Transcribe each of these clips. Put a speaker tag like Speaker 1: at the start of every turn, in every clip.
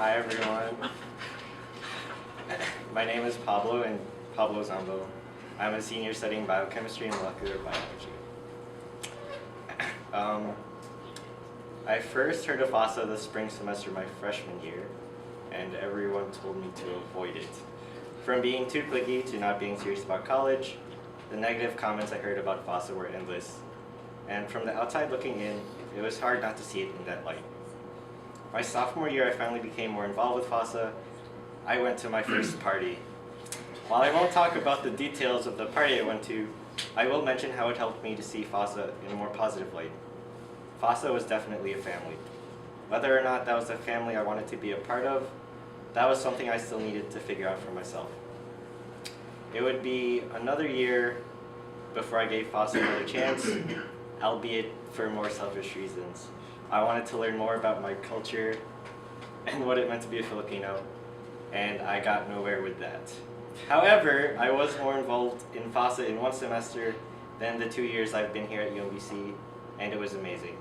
Speaker 1: Hi everyone. My name is Pablo Zambo. I'm a senior studying biochemistry and molecular biology. I first heard of FASA the spring semester my freshman year, and everyone told me to avoid it. From being too cliquey to not being serious about college, the negative comments I heard about FASA were endless. And from the outside looking in, it was hard not to see it in that light. My sophomore year, I finally became more involved with FASA. I went to my first party. While I won't talk about the details of the party I went to, I will mention how it helped me to see FASA in a more positive light. FASA was definitely a family. Whether or not that was a family I wanted to be a part of, that was something I still needed to figure out for myself. It would be another year before I gave FASA another chance, albeit for more selfish reasons. I wanted to learn more about my culture and what it meant to be a Filipino, and I got nowhere with that. However, I was more involved in FASA in one semester than the 2 years I've been here at UMBC, and it was amazing.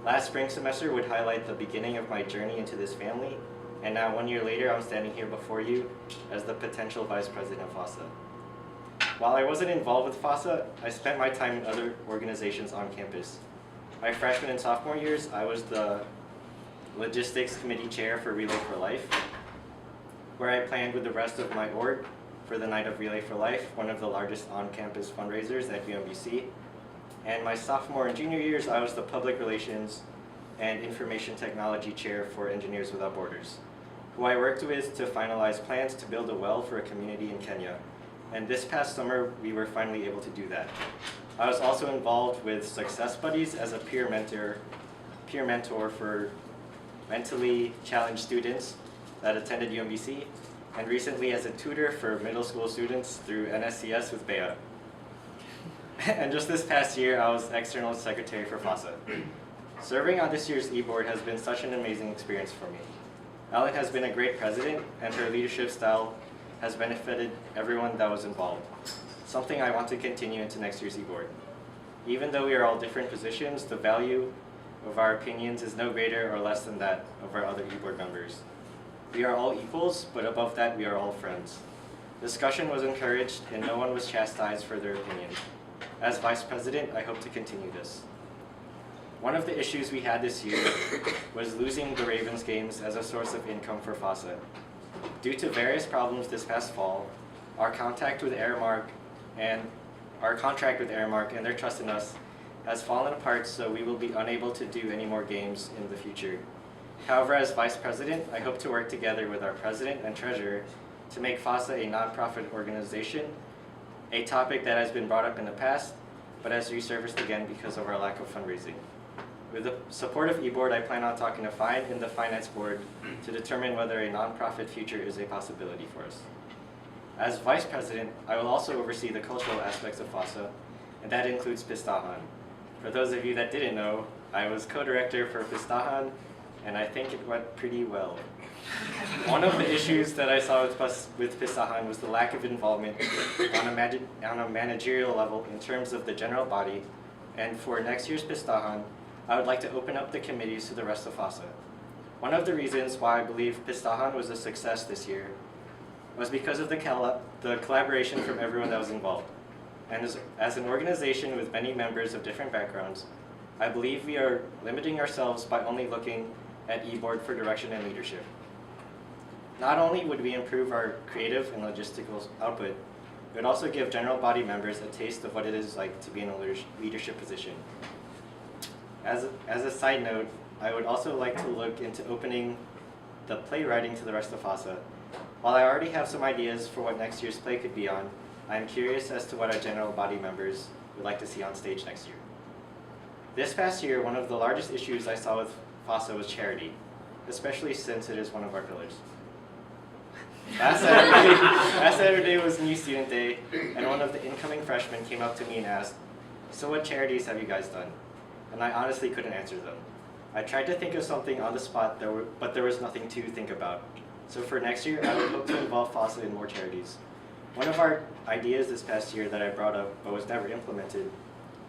Speaker 1: Last spring semester would highlight the beginning of my journey into this family, and now 1 year later I'm standing here before you as the potential vice president of FASA. While I wasn't involved with FASA, I spent my time in other organizations on campus. My freshman and sophomore years, I was the logistics committee chair for Relay for Life, where I planned with the rest of my org for the night of Relay for Life, one of the largest on-campus fundraisers at UMBC. And my sophomore and junior years, I was the public relations and information technology chair for Engineers Without Borders, who I worked with to finalize plans to build a well for a community in Kenya. And this past summer, we were finally able to do that. I was also involved with Success Buddies as a peer mentor for mentally challenged students that attended UMBC, and recently as a tutor for middle school students through NSCS with Bea. And just this past year, I was external secretary for FASA. Serving on this year's e-board has been such an amazing experience for me. Ellen has been a great president, and her leadership style has benefited everyone that was involved, something I want to continue into next year's e-board. Even though we are all different positions, the value of our opinions is no greater or less than that of our other e-board members. We are all equals, but above that, we are all friends. Discussion was encouraged, and no one was chastised for their opinion. As vice president, I hope to continue this. One of the issues we had this year was losing the Ravens games as a source of income for FASA. Due to various problems this past fall, our contract with Airmark and their trust in us has fallen apart, so we will be unable to do any more games in the future. However, as vice president, I hope to work together with our president and treasurer to make FASA a nonprofit organization, a topic that has been brought up in the past, but has resurfaced again because of our lack of fundraising. With the support of eBoard, I plan on talking to Fine and the Finance Board to determine whether a nonprofit future is a possibility for us. As Vice President, I will also oversee the cultural aspects of FASA, and that includes Pistahan. For those of you that didn't know, I was co-director for Pistahan, and I think it went pretty well. One of the issues that I saw with Pistahan was the lack of involvement on a managerial level in terms of the general body, and for next year's Pistahan, I would like to open up the committees to the rest of FASA. One of the reasons why I believe Pistahan was a success this year was because of the collaboration from everyone that was involved. And as an organization with many members of different backgrounds, I believe we are limiting ourselves by only looking at eBoard for direction and leadership. Not only would we improve our creative and logistical output, it would also give general body members a taste of what it is like to be in a leadership position. As a side note, I would also like to look into opening the playwriting to the rest of FASA. While I already have some ideas for what next year's play could be on, I am curious as to what our general body members would like to see on stage next year. This past year, one of the largest issues I saw with FASA was charity, especially since it is one of our pillars. Last Saturday was New Student Day, and one of the incoming freshmen came up to me and asked, "So what charities have you guys done?" And I honestly couldn't answer them. I tried to think of something on the spot, but there was nothing to think about. So for next year, I would hope to involve FASA in more charities. One of our ideas this past year that I brought up but was never implemented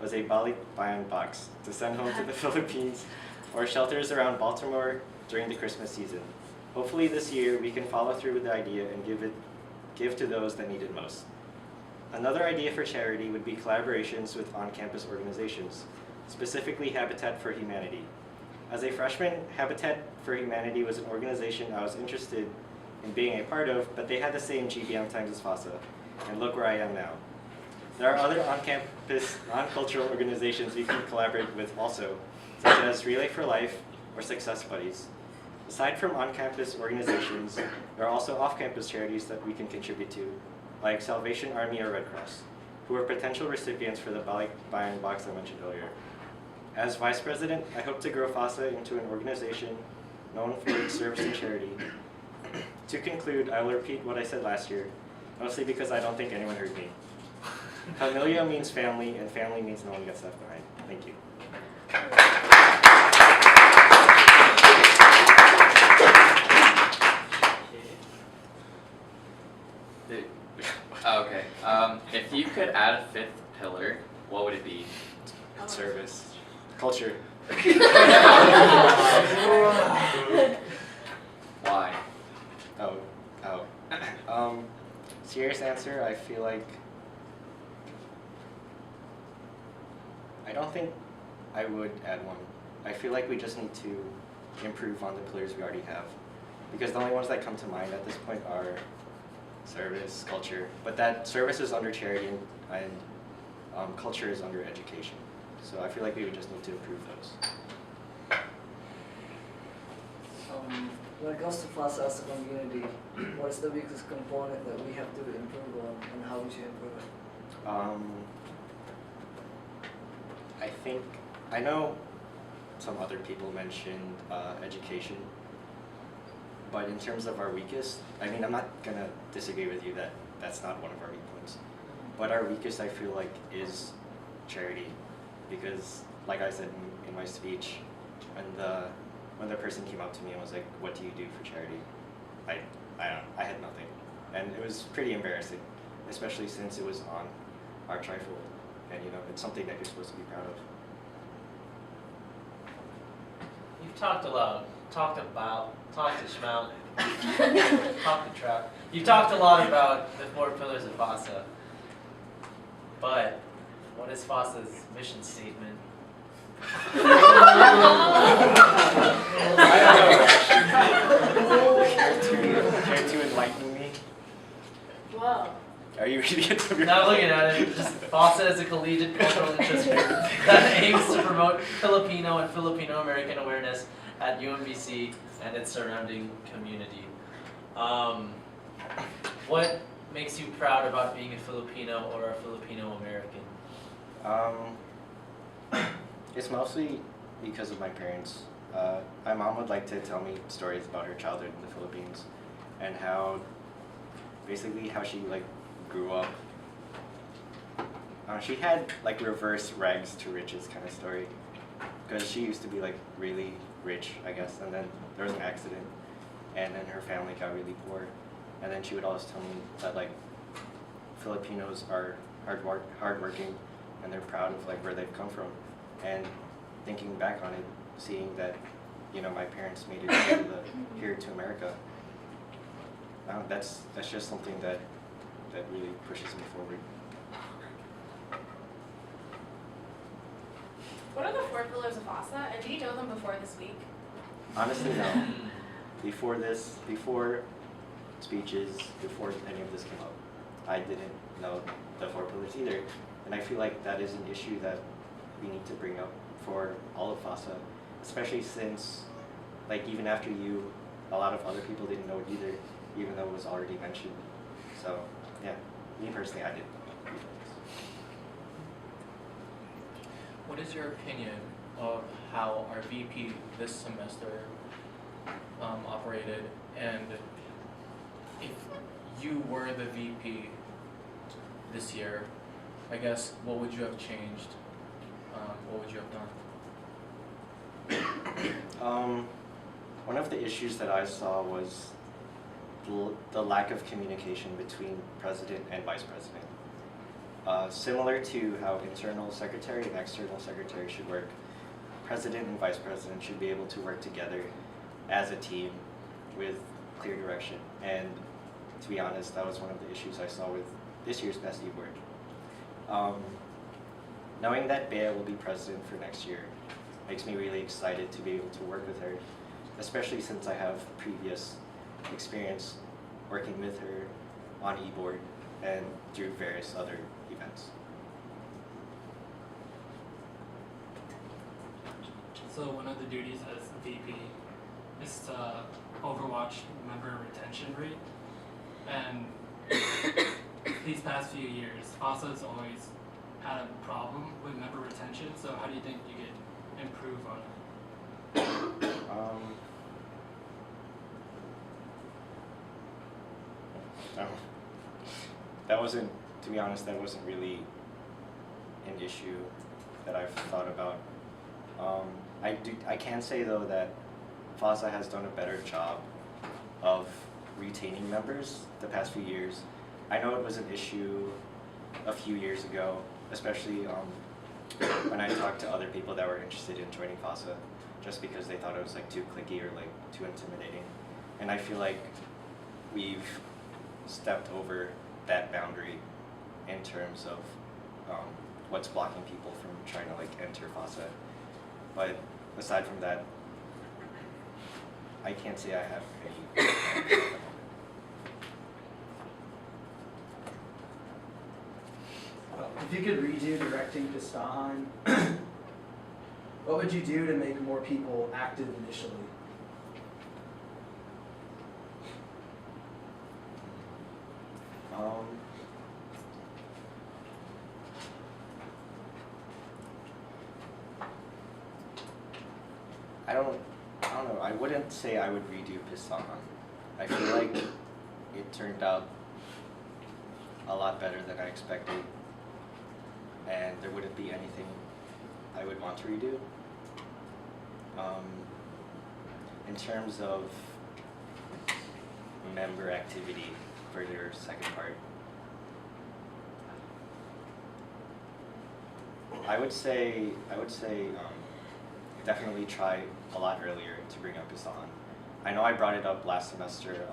Speaker 1: was a Balikbayan box to send home to the Philippines or shelters around Baltimore during the Christmas season. Hopefully this year we can follow through with the idea and give to those that need it most. Another idea for charity would be collaborations with on-campus organizations, specifically Habitat for Humanity. As a freshman, Habitat for Humanity was an organization I was interested in being a part of, but they had the same GBM times as FASA, and look where I am now. There are other on-campus, non-cultural organizations we can collaborate with also, such as Relay for Life or Success Buddies. Aside from on-campus organizations, there are also off-campus charities that we can contribute to, like Salvation Army or Red Cross, who are potential recipients for the buy-in box I mentioned earlier. As Vice President, I hope to grow FASA into an organization known for its service and charity. To conclude, I will repeat what I said last year, mostly because I don't think anyone heard me. Familia means family, and family means no one gets left behind. Thank you.
Speaker 2: Okay. If you could add a fifth pillar, what would it be?
Speaker 1: Service. Culture.
Speaker 2: Why?
Speaker 1: Serious answer, I feel like I don't think I would add one. I feel like we just need to improve on the pillars we already have. Because the only ones that come to mind at this point are service, culture, but that service is under charity and culture is under education. So I feel like we would just need to improve those.
Speaker 3: When it comes to FASA as a community, what is the biggest component that we have to improve on and how we should improve it?
Speaker 1: I know some other people mentioned education, but in terms of our weakest, I mean, I'm not gonna disagree with you that that's not one of our weak points, but our weakest I feel like is charity, because like I said in my speech, when the person came up to me and was like, "What do you do for charity?" I had nothing, and it was pretty embarrassing, especially since it was on our trifold, and you know, it's something that you're supposed to be proud of.
Speaker 4: You've talked to Schmount, talked to Trout. You've talked a lot about the 4 pillars of FASA, but what is FASA's mission statement?
Speaker 1: I don't know. Care to enlighten me?
Speaker 5: Whoa.
Speaker 1: Are you reading it from your
Speaker 4: Not looking at it, just FASA is a collegiate cultural interest group that aims to promote Filipino and Filipino-American awareness at UMBC and its surrounding community. What makes you proud about being a Filipino or a Filipino-American?
Speaker 1: It's mostly because of my parents. My mom would like to tell me stories about her childhood in the Philippines and how she like grew up. She had like reverse rags to riches kind of story, because she used to be like really rich, I guess, and then there was an accident, and then her family got really poor, and then she would always tell me that like Filipinos are hardworking, and they're proud of like where they've come from, and thinking back on it, seeing that, you know, my parents made it here to America, that's just something that really pushes me forward.
Speaker 5: What are the 4 pillars of FASA, and did you know them before this week?
Speaker 1: Honestly, no. Before speeches, before any of this came up, I didn't know the 4 pillars either. And I feel like that is an issue that we need to bring up for all of FASA, especially since, like, even after you, a lot of other people didn't know it either, even though it was already mentioned. So, yeah, me personally, I didn't know.
Speaker 6: What is your opinion of how our VP this semester operated, and if you were the VP this year, I guess, what would you have changed? What would you have done?
Speaker 1: One of the issues that I saw was the lack of communication between president and vice president. Similar to how internal secretary and external secretary should work, president and vice president should be able to work together as a team with clear direction. And to be honest, that was one of the issues I saw with this year's Best E-Board. Knowing that Bea will be president for next year makes me really excited to be able to work with her, especially since I have previous experience working with her on e-board and through various other events.
Speaker 7: So one of the duties as VP is to overwatch member retention rate, and these past few years, FASA's always had a problem with member retention. So how do you think you could improve on it?
Speaker 1: That wasn't, to be honest, that wasn't really an issue that I've thought about. I can say though that FASA has done a better job of retaining members the past few years. I know it was an issue a few years ago, especially when I talked to other people that were interested in joining FASA, just because they thought it was like too cliquey or like too intimidating. And I feel like we've stepped over that boundary in terms of what's blocking people from trying to like enter FASA. But aside from that, I can't say I have any.
Speaker 8: If you could redo directing Piston, what would you do to make more people active initially?
Speaker 1: I don't know. I wouldn't say I would redo Piston. I feel like it turned out a lot better than I expected, and there wouldn't be anything I would want to redo. In terms of member activity for your second part, I would say definitely try a lot earlier to bring up Piston. I know I brought it up last semester,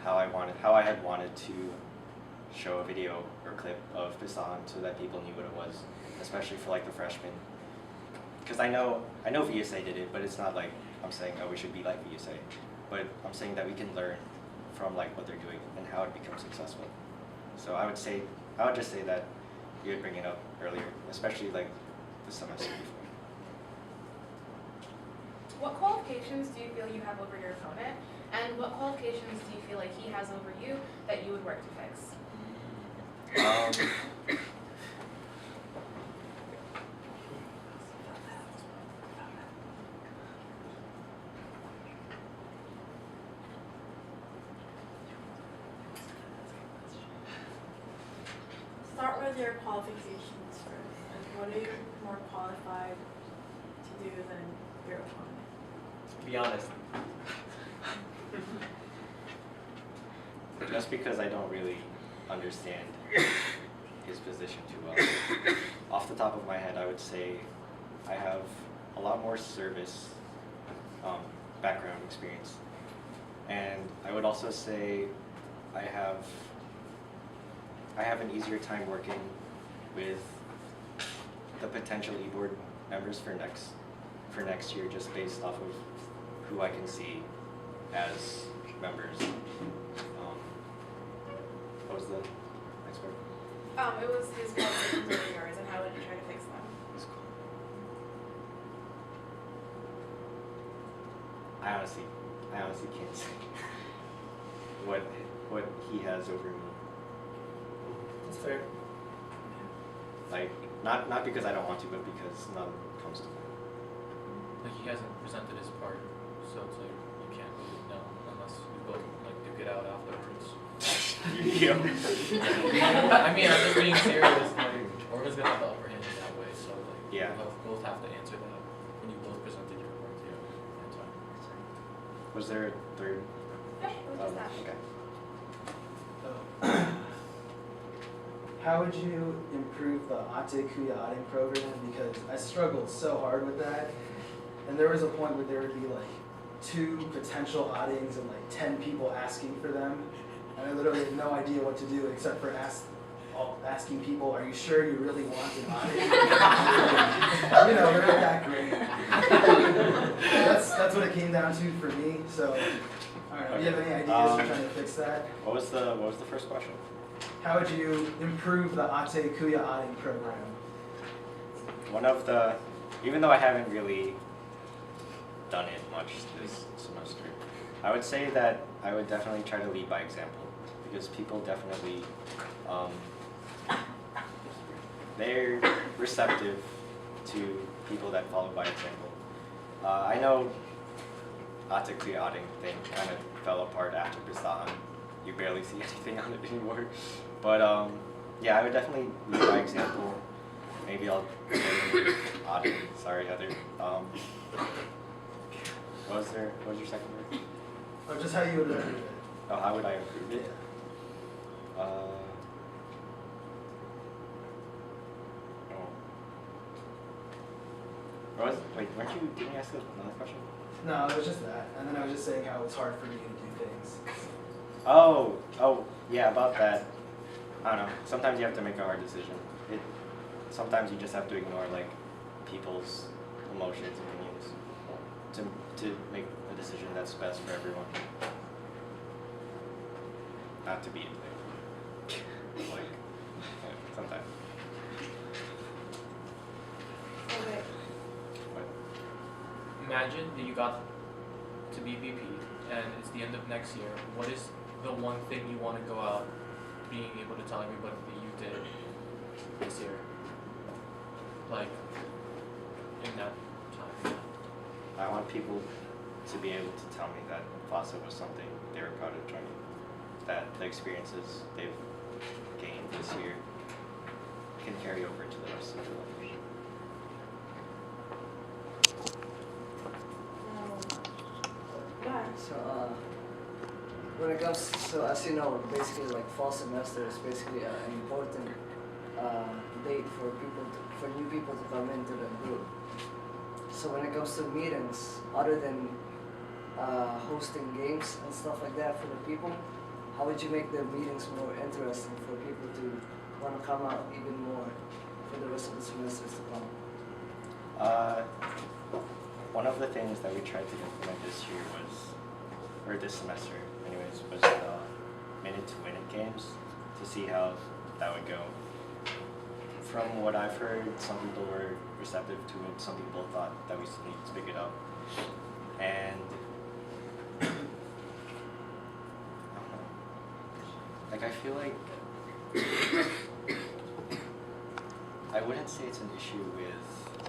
Speaker 1: how I had wanted to show a video or clip of Piston so that people knew what it was, especially for like the freshmen. Because I know VSA did it, but it's not like I'm saying, oh, we should be like VSA. But I'm saying that we can learn from like what they're doing and how it becomes successful. So I would just say that you would bring it up earlier, especially like the semester before.
Speaker 5: What qualifications do you feel you have over your opponent? And what qualifications do you feel like he has over you that you would work to fix?
Speaker 9: Start with your qualifications first. Like, what are you more qualified to do than your opponent?
Speaker 4: Be honest.
Speaker 1: Just because I don't really understand his position too well. Off the top of my head, I would say I have a lot more service background experience. And I would also say I have an easier time working with the potential e-board members for next year, just based off of who I can see as members. What was the next part?
Speaker 5: It was his qualifications over yours, and how would you try to fix them?
Speaker 1: That's cool. I honestly can't say what he has over me.
Speaker 4: That's fair.
Speaker 1: Like, not because I don't want to, but because none comes to mind.
Speaker 6: Like he hasn't presented his part, so it's like you can't really know unless you both like duke it out afterwards. I mean, I'm just being serious. Like, Orva's gonna have the upper hand in that way, so like
Speaker 1: Yeah.
Speaker 6: you both have to answer that when you both presented your part. Yeah, that's fine.
Speaker 1: Was there a third?
Speaker 5: Yeah, it was just that.
Speaker 1: Okay.
Speaker 8: How would you improve the Ate Kuya Aten program? Because I struggled so hard with that. And there was a point where there would be like 2 potential outings and like 10 people asking for them, and I literally had no idea what to do except for asking people, are you sure you really want an outing? You know, they're not that great. That's what it came down to for me. So, I don't know. Do you have any ideas for trying to fix that?
Speaker 1: What was the first question?
Speaker 8: How would you improve the Ate Kuya outing program?
Speaker 1: One of the, even though I haven't really done it much this semester, I would say that I would definitely try to lead by example, because people definitely, they're receptive to people that follow by example. I know Ate Kuya outing thing kind of fell apart after Pistahan. You barely see anything on it anymore. But yeah, I would definitely lead by example. Maybe I'll get an outing. Sorry, Heather. What was your second word?
Speaker 8: Or just how you would improve it?
Speaker 1: Oh, how would I improve it? Oh. Wait, didn't you ask another question?
Speaker 8: No, it was just that. And then I was just saying how it's hard for me to do things.
Speaker 1: Oh, yeah, about that. I don't know. Sometimes you have to make a hard decision. Sometimes you just have to ignore like people's emotions and opinions to make a decision that's best for everyone. Not to be a thing. Like, yeah, sometimes.
Speaker 9: Okay.
Speaker 6: Imagine that you got to be VP and it's the end of next year. What is the one thing you want to go out being able to tell everybody that you did this year? Like, in that time.
Speaker 1: I want people to be able to tell me that FASA was something they were proud of joining. That the experiences they've gained this year can carry over to the rest of their lives.
Speaker 9: Yeah.
Speaker 3: So, when it comes, so as you know, basically like fall semester is basically an important date for new people to come into the group. So when it comes to meetings, other than hosting games and stuff like that for the people, how would you make the meetings more interesting for people to want to come out even more for the rest of the semesters to come?
Speaker 1: One of the things that we tried to implement this year or this semester anyways, was minute-to-minute games to see how that would go. From what I've heard, some people were receptive to it, some people thought that we still need to pick it up. And I don't know. Like, I feel like I wouldn't say it's an issue with